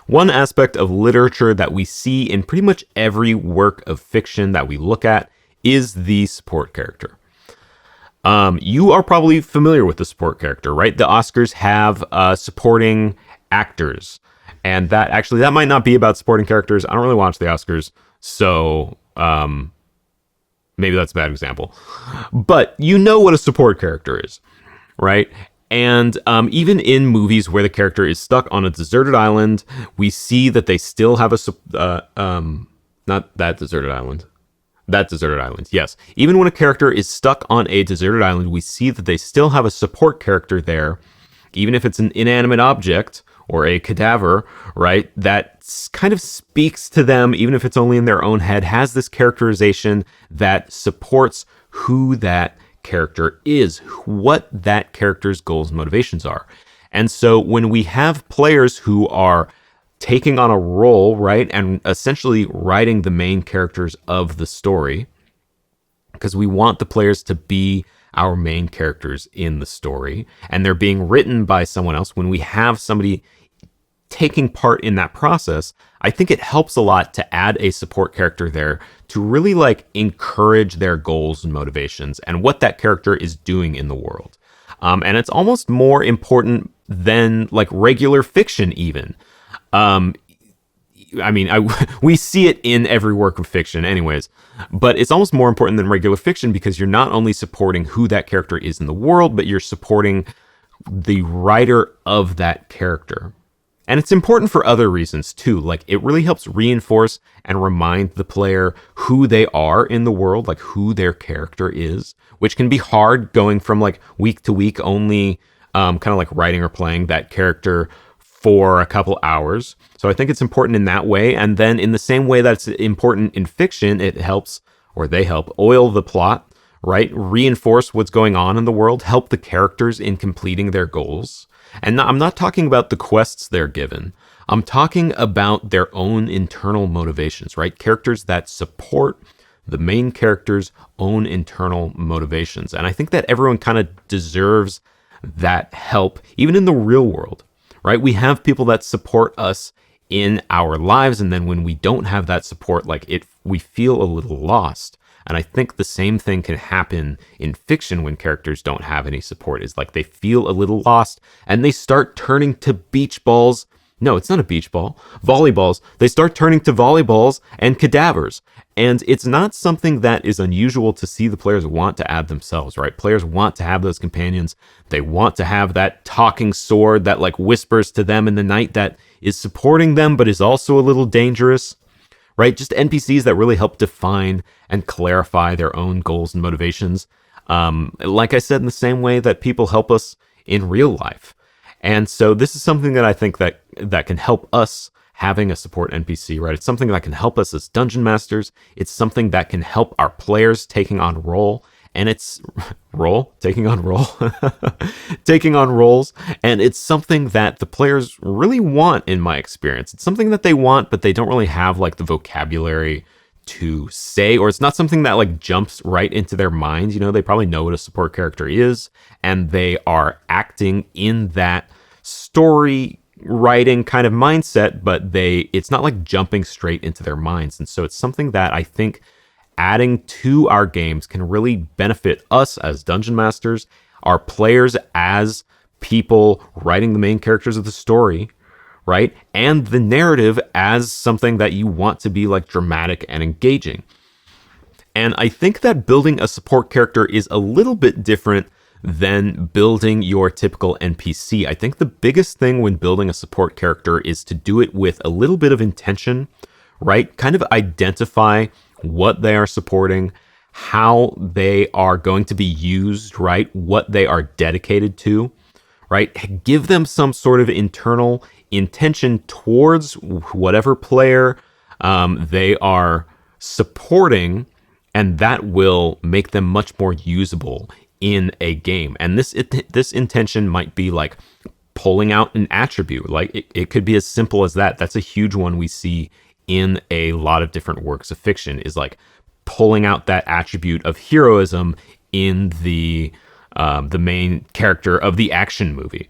one aspect of literature that we see in pretty much every work of fiction that we look at is the support character. You are probably familiar with the support character, right? The Oscars have supporting actors. And that might not be about supporting characters. I don't really watch the Oscars, so maybe that's a bad example. But you know what a support character is, right? And even in movies where the character is stuck on a deserted island, we see that they still have not that deserted island. That deserted island, yes. Even when a character is stuck on a deserted island, we see that they still have a support character there, even if it's an inanimate object or a cadaver, right? That kind of speaks to them, even if it's only in their own head, has this characterization that supports who that character is, what that character's goals and motivations are. And so when we have players who are taking on a role, right, and essentially writing the main characters of the story, because we want the players to be our main characters in the story, and they're being written by someone else, when we have somebody taking part in that process, I think it helps a lot to add a support character there to really like encourage their goals and motivations and what that character is doing in the world. And it's almost more important than like regular fiction even. We see it in every work of fiction anyways, but it's almost more important than regular fiction because you're not only supporting who that character is in the world, but you're supporting the writer of that character. And it's important for other reasons too. Like it really helps reinforce and remind the player who they are in the world, like who their character is, which can be hard going from like week to week only, kind of like writing or playing that character for a couple hours. So I think it's important in that way. And then in the same way that's important in fiction, it helps, or they help, oil the plot, right? Reinforce what's going on in the world, help the characters in completing their goals. And I'm not talking about the quests they're given. I'm talking about their own internal motivations, right? Characters that support the main character's own internal motivations. And I think that everyone kind of deserves that help, even in the real world, right? We have people that support us in our lives, and then when we don't have that support, we feel a little lost. And I think the same thing can happen in fiction when characters don't have any support, is like they feel a little lost and they start turning to beach balls. No, it's not a beach ball. Volleyballs. They start turning to volleyballs and cadavers. And it's not something that is unusual to see the players want to add themselves, right? Players want to have those companions. They want to have that talking sword that like whispers to them in the night that is supporting them, but is also a little dangerous. Right? Just NPCs that really help define and clarify their own goals and motivations. Like I said, in the same way that people help us in real life. And so this is something that I think that can help us having a support NPC, right? It's something that can help us as dungeon masters. It's something that can help our players taking on role. And it's taking on roles. And it's something that the players really want, in my experience. It's something that they want, but they don't really have like the vocabulary to say, or it's not something that like jumps right into their minds. You know, they probably know what a support character is, and they are acting in that story writing kind of mindset, but it's not like jumping straight into their minds. And so it's something that I think adding to our games can really benefit us as dungeon masters, our players as people writing the main characters of the story, right? And the narrative as something that you want to be like dramatic and engaging. And I think that building a support character is a little bit different than building your typical NPC. I think the biggest thing when building a support character is to do it with a little bit of intention, right? Kind of identify what they are supporting, how they are going to be used, right? What they are dedicated to, right? Give them some sort of internal intention towards whatever player they are supporting, and that will make them much more usable in a game. And this intention might be like pulling out an attribute. Like it could be as simple as that. That's a huge one we see in a lot of different works of fiction, is like pulling out that attribute of heroism in the main character of the action movie,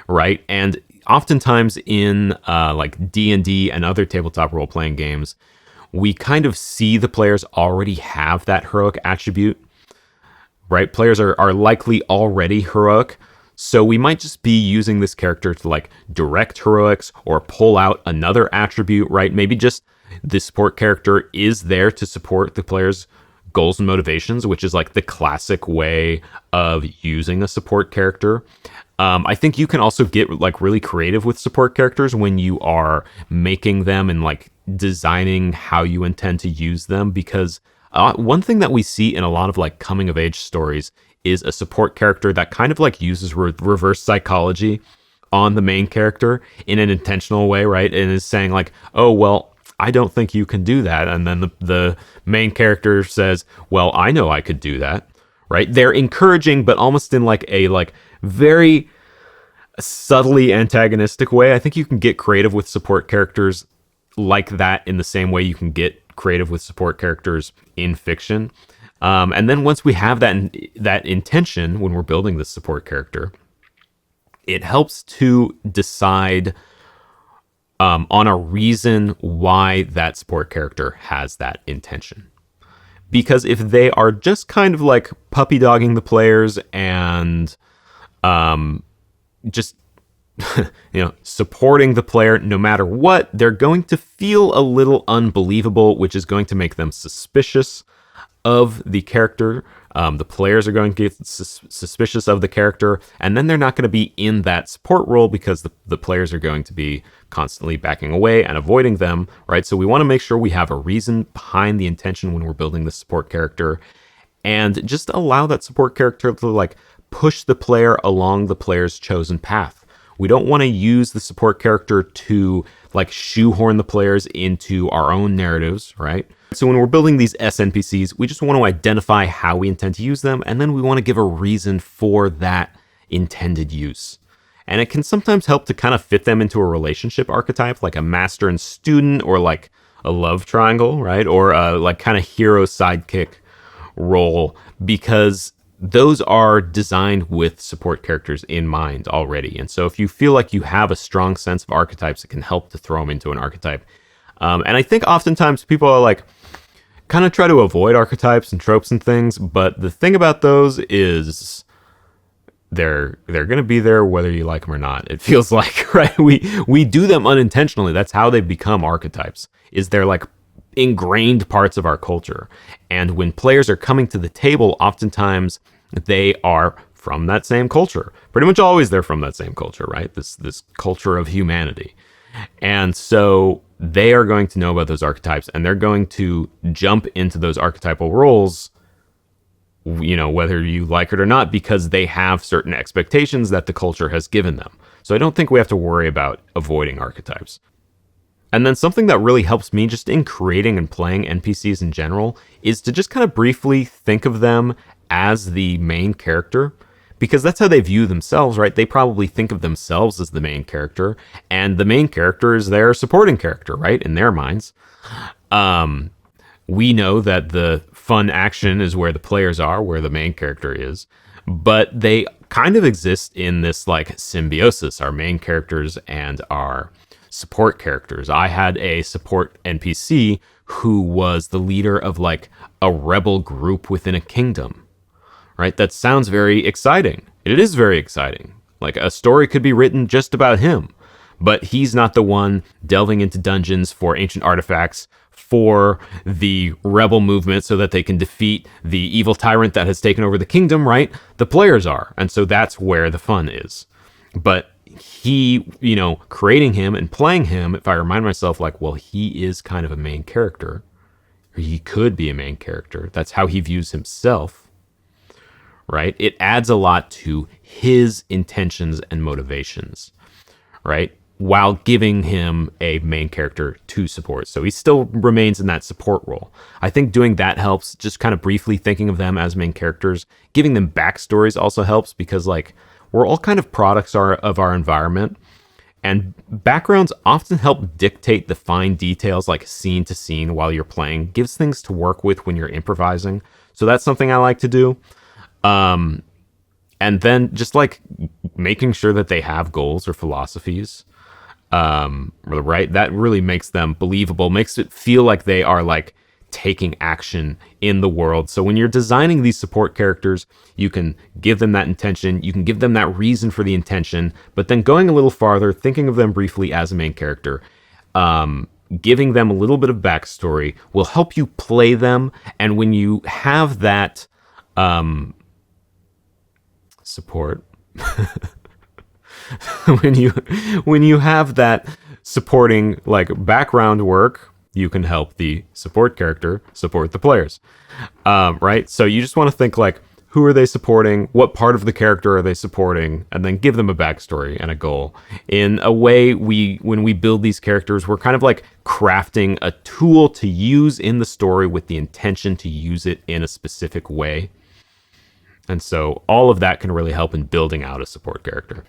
right? And oftentimes in like D&D and other tabletop role-playing games, we kind of see the players already have that heroic attribute, right? Players are likely already heroic, so we might just be using this character to like direct heroics or pull out another attribute, right? Maybe just the support character is there to support the player's goals and motivations, which is like the classic way of using a support character. I think you can also get like really creative with support characters when you are making them and like designing how you intend to use them, because one thing that we see in a lot of like coming of age stories is a support character that kind of like uses reverse psychology on the main character in an intentional way, right? And is saying like, oh, well, I don't think you can do that. And then the main character says, well, I know I could do that, right? They're encouraging, but almost in like a like very subtly antagonistic way. I think you can get creative with support characters like that in the same way you can get creative with support characters in fiction. And then once we have that intention when we're building this support character, it helps to decide on a reason why that support character has that intention. Because if they are just kind of like puppy dogging the players and just supporting the player no matter what, they're going to feel a little unbelievable, which is going to make them suspicious of the character. The players are going to get suspicious of the character, and then they're not going to be in that support role because the players are going to be constantly backing away and avoiding them, right? So we want to make sure we have a reason behind the intention when we're building the support character, and just allow that support character to like push the player along the player's chosen path. We don't want to use the support character to like shoehorn the players into our own narratives, right? So when we're building these SNPCs, we just want to identify how we intend to use them, and then we want to give a reason for that intended use. And it can sometimes help to kind of fit them into a relationship archetype, like a master and student, or like a love triangle, right? Or like kind of hero sidekick role, because those are designed with support characters in mind already. And so if you feel like you have a strong sense of archetypes, it can help to throw them into an archetype. And I think oftentimes people are like, kind of try to avoid archetypes and tropes and things, but the thing about those is they're going to be there whether you like them or not. It feels like, right? We do them unintentionally. That's how they become archetypes, is they're like ingrained parts of our culture. And when players are coming to the table, oftentimes they are from that same culture. Pretty much always they're from that same culture, right? This culture of humanity. And so they are going to know about those archetypes, and they're going to jump into those archetypal roles, whether you like it or not, because they have certain expectations that the culture has given them. So I don't think we have to worry about avoiding archetypes. And then something that really helps me just in creating and playing NPCs in general is to just kind of briefly think of them as the main character, because that's how they view themselves, right? They probably think of themselves as the main character, and the main character is their supporting character, right? In their minds. We know that the fun action is where the players are, where the main character is, but they kind of exist in this like symbiosis, our main characters and our support characters. I had a support NPC who was the leader of like a rebel group within a kingdom. Right? That sounds very exciting. It is very exciting. Like a story could be written just about him, but he's not the one delving into dungeons for ancient artifacts for the rebel movement so that they can defeat the evil tyrant that has taken over the kingdom, right? The players are. And so that's where the fun is. But he, creating him and playing him, if I remind myself like, well, he is kind of a main character, or he could be a main character. That's how he views himself. Right? It adds a lot to his intentions and motivations, right? While giving him a main character to support. So he still remains in that support role. I think doing that helps, just kind of briefly thinking of them as main characters. Giving them backstories also helps, because like we're all kind of products of our environment, and backgrounds often help dictate the fine details, like scene to scene while you're playing. Gives things to work with when you're improvising. So that's something I like to do. And then just like making sure that they have goals or philosophies, right? That really makes them believable, makes it feel like they are like taking action in the world. So when you're designing these support characters, you can give them that intention, you can give them that reason for the intention, but then going a little farther, thinking of them briefly as a main character, giving them a little bit of backstory will help you play them. And when you have that support, when you have that supporting like background work, you can help the support character support the players, right? So you just want to think like, who are they supporting? What part of the character are they supporting? And then give them a backstory and a goal. In a way, when we build these characters, we're kind of like crafting a tool to use in the story with the intention to use it in a specific way. And so all of that can really help in building out a support character.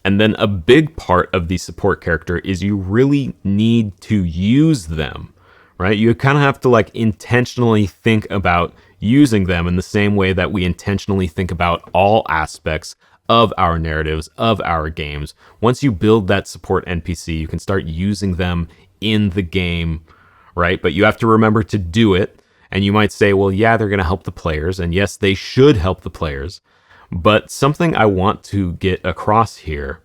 And then a big part of the support character is you really need to use them, right? You kind of have to like intentionally think about using them in the same way that we intentionally think about all aspects of our narratives, of our games. Once you build that support NPC, you can start using them in the game, right? But you have to remember to do it. And you might say, well, yeah, they're going to help the players. And yes, they should help the players. But something I want to get across here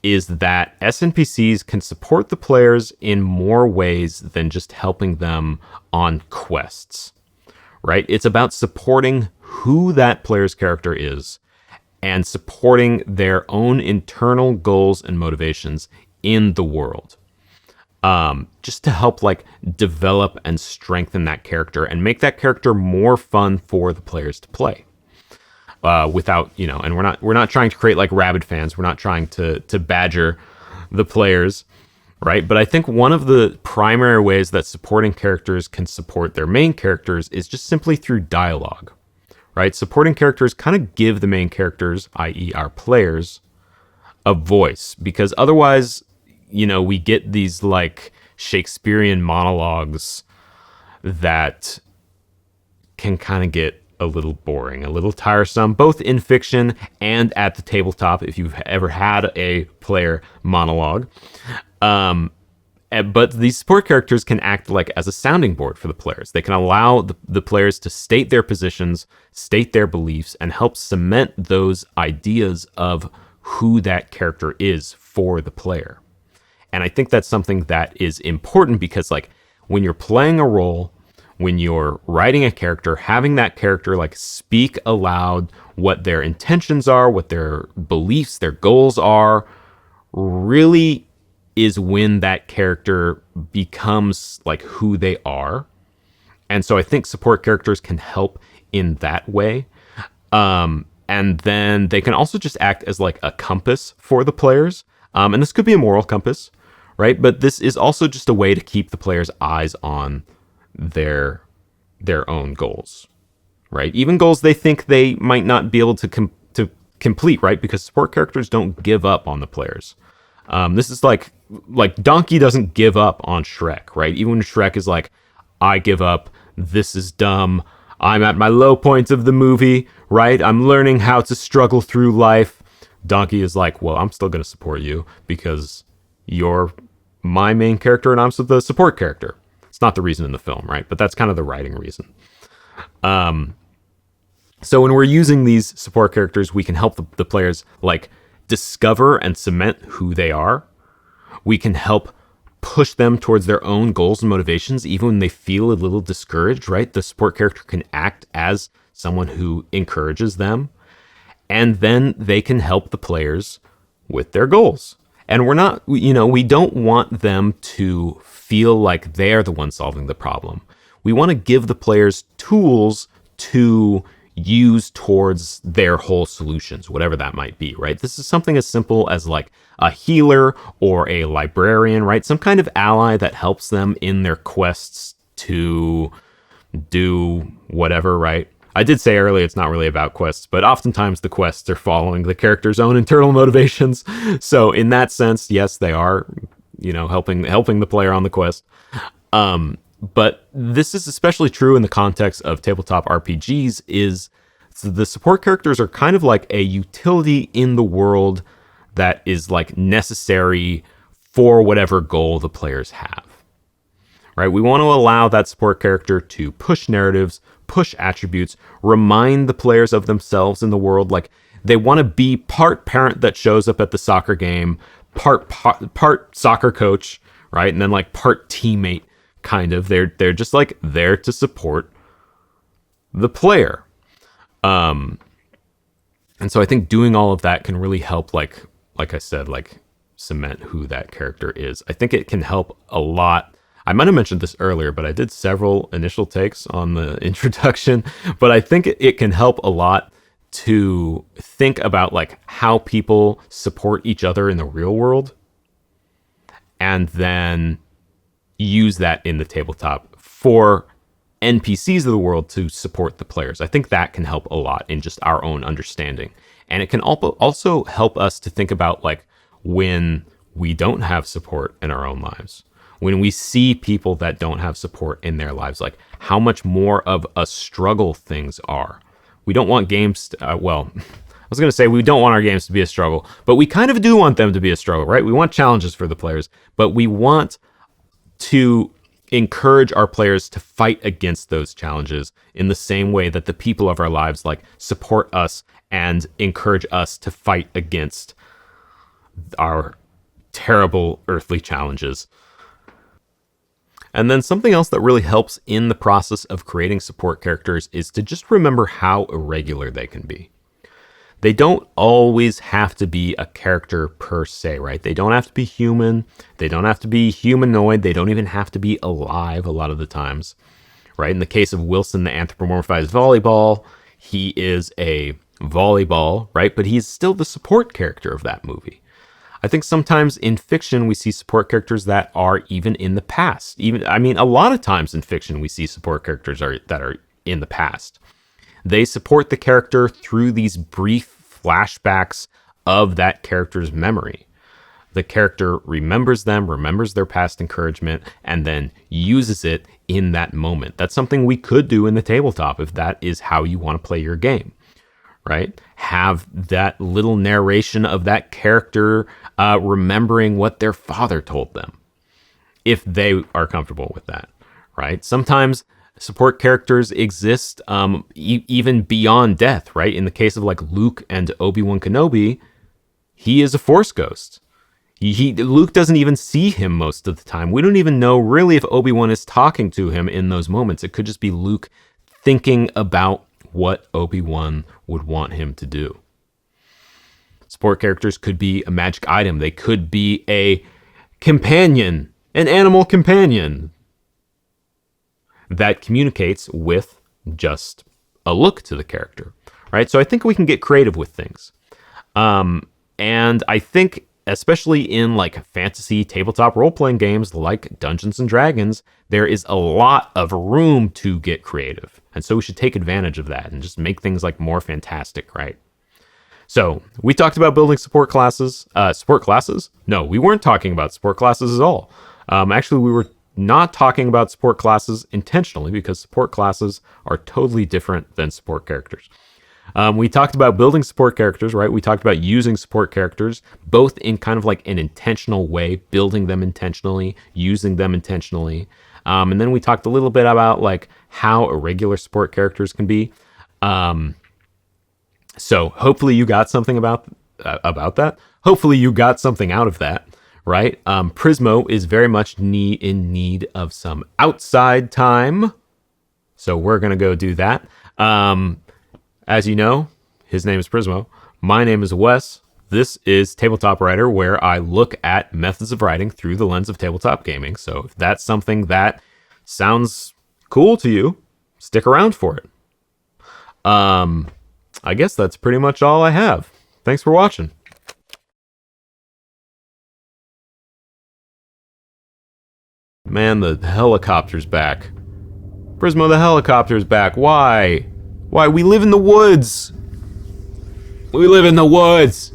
is that SNPCs can support the players in more ways than just helping them on quests, right? It's about supporting who that player's character is and supporting their own internal goals and motivations in the world. Just to help like develop and strengthen that character and make that character more fun for the players to play. Without, and we're not trying to create like rabid fans. We're not trying to badger the players, right? But I think one of the primary ways that supporting characters can support their main characters is just simply through dialogue, right? Supporting characters kind of give the main characters, i.e. our players, a voice, because otherwise, we get these like Shakespearean monologues that can kind of get a little boring, a little tiresome, both in fiction and at the tabletop, if you've ever had a player monologue. But these support characters can act like as a sounding board for the players. They can allow the players to state their positions, state their beliefs, and help cement those ideas of who that character is for the player. And I think that's something that is important because like when you're playing a role, when you're writing a character, having that character like speak aloud what their intentions are, what their beliefs, their goals are, really is when that character becomes like who they are. And so I think support characters can help in that way. And then they can also just act as like a compass for the players. And this could be a moral compass, right? But this is also just a way to keep the players' eyes on their own goals, right? Even goals they think they might not be able to complete, right? Because support characters don't give up on the players. This is like Donkey doesn't give up on Shrek, right? Even when Shrek is like, I give up, this is dumb, I'm at my low point of the movie, right? I'm learning how to struggle through life. Donkey is like, well, I'm still going to support you because you're my main character and I'm the support character. It's not the reason in the film, right? But that's kind of the writing reason. So when we're using these support characters, we can help the players like discover and cement who they are. We can help push them towards their own goals and motivations, even when they feel a little discouraged, right? The support character can act as someone who encourages them. And then they can help the players with their goals. And we're not, we don't want them to feel like they're the one solving the problem. We want to give the players tools to use towards their whole solutions, whatever that might be, right? This is something as simple as like a healer or a librarian, right? Some kind of ally that helps them in their quests to do whatever, right? I did say earlier it's not really about quests, but oftentimes the quests are following the character's own internal motivations. So in that sense, yes, they are, helping the player on the quest. But this is especially true in the context of tabletop RPGs, is So the support characters are kind of like a utility in the world that is like necessary for whatever goal the players have. Right? We want to allow that support character to push narratives, push attributes, remind the players of themselves in the world. Like, they want to be part parent that shows up at the soccer game, part soccer coach, right? And then like part teammate, kind of. They're just like there to support the player. And so I think doing all of that can really help, like I said, like cement who that character is. I think it can help a lot. I might have mentioned this earlier, but I did several initial takes on the introduction, but I think it can help a lot to think about like how people support each other in the real world, and then use that in the tabletop for NPCs of the world to support the players. I think that can help a lot in just our own understanding. And it can also help us to think about like when we don't have support in our own lives, when we see people that don't have support in their lives, like how much more of a struggle things are. We don't want games to, I was going to say we don't want our games to be a struggle, but we kind of do want them to be a struggle, right? We want challenges for the players, but we want to encourage our players to fight against those challenges in the same way that the people of our lives like support us and encourage us to fight against our terrible earthly challenges. And then something else that really helps in the process of creating support characters is to just remember how irregular they can be. They don't always have to be a character per se, right? They don't have to be human. They don't have to be humanoid. They don't even have to be alive a lot of the times, right? In the case of Wilson, the anthropomorphized volleyball, he is a volleyball, right? But he's still the support character of that movie. I think sometimes in fiction, we see support characters that are even in the past. A lot of times in fiction, we see support characters that are in the past. They support the character through these brief flashbacks of that character's memory. The character remembers them, remembers their past encouragement, and then uses it in that moment. That's something we could do in the tabletop if that is how you want to play your game. Right? Have that little narration of that character remembering what their father told them, if they are comfortable with that, right? Sometimes support characters exist even beyond death, right? In the case of like Luke and Obi-Wan Kenobi, he is a Force ghost. Luke doesn't even see him most of the time. We don't even know really if Obi-Wan is talking to him in those moments. It could just be Luke thinking about what Obi-Wan would want him to do. Support characters could be a magic item. They could be a companion, an animal companion that communicates with just a look to the character, right? So I think we can get creative with things. And I think especially in like fantasy tabletop role-playing games like Dungeons and Dragons, there is a lot of room to get creative. And so we should take advantage of that and just make things like more fantastic, right? So we talked about building support classes. Support classes? No, we weren't talking about support classes at all. Actually, we were not talking about support classes intentionally because support classes are totally different than support characters. We talked about building support characters, right? We talked about using support characters, both in kind of like an intentional way, building them intentionally, using them intentionally. And then we talked a little bit about like how irregular support characters can be. So hopefully you got something about that. Hopefully you got something out of that, right? Prismo is very much in need of some outside time. So we're going to go do that. As you know, his name is Prismo. My name is Wes. This is Tabletop Writer, where I look at methods of writing through the lens of tabletop gaming. So if that's something that sounds cool to you, stick around for it. I guess that's pretty much all I have. Thanks for watching. Man, the helicopter's back. Prismo, the helicopter's back. Why? Why? We live in the woods. We live in the woods.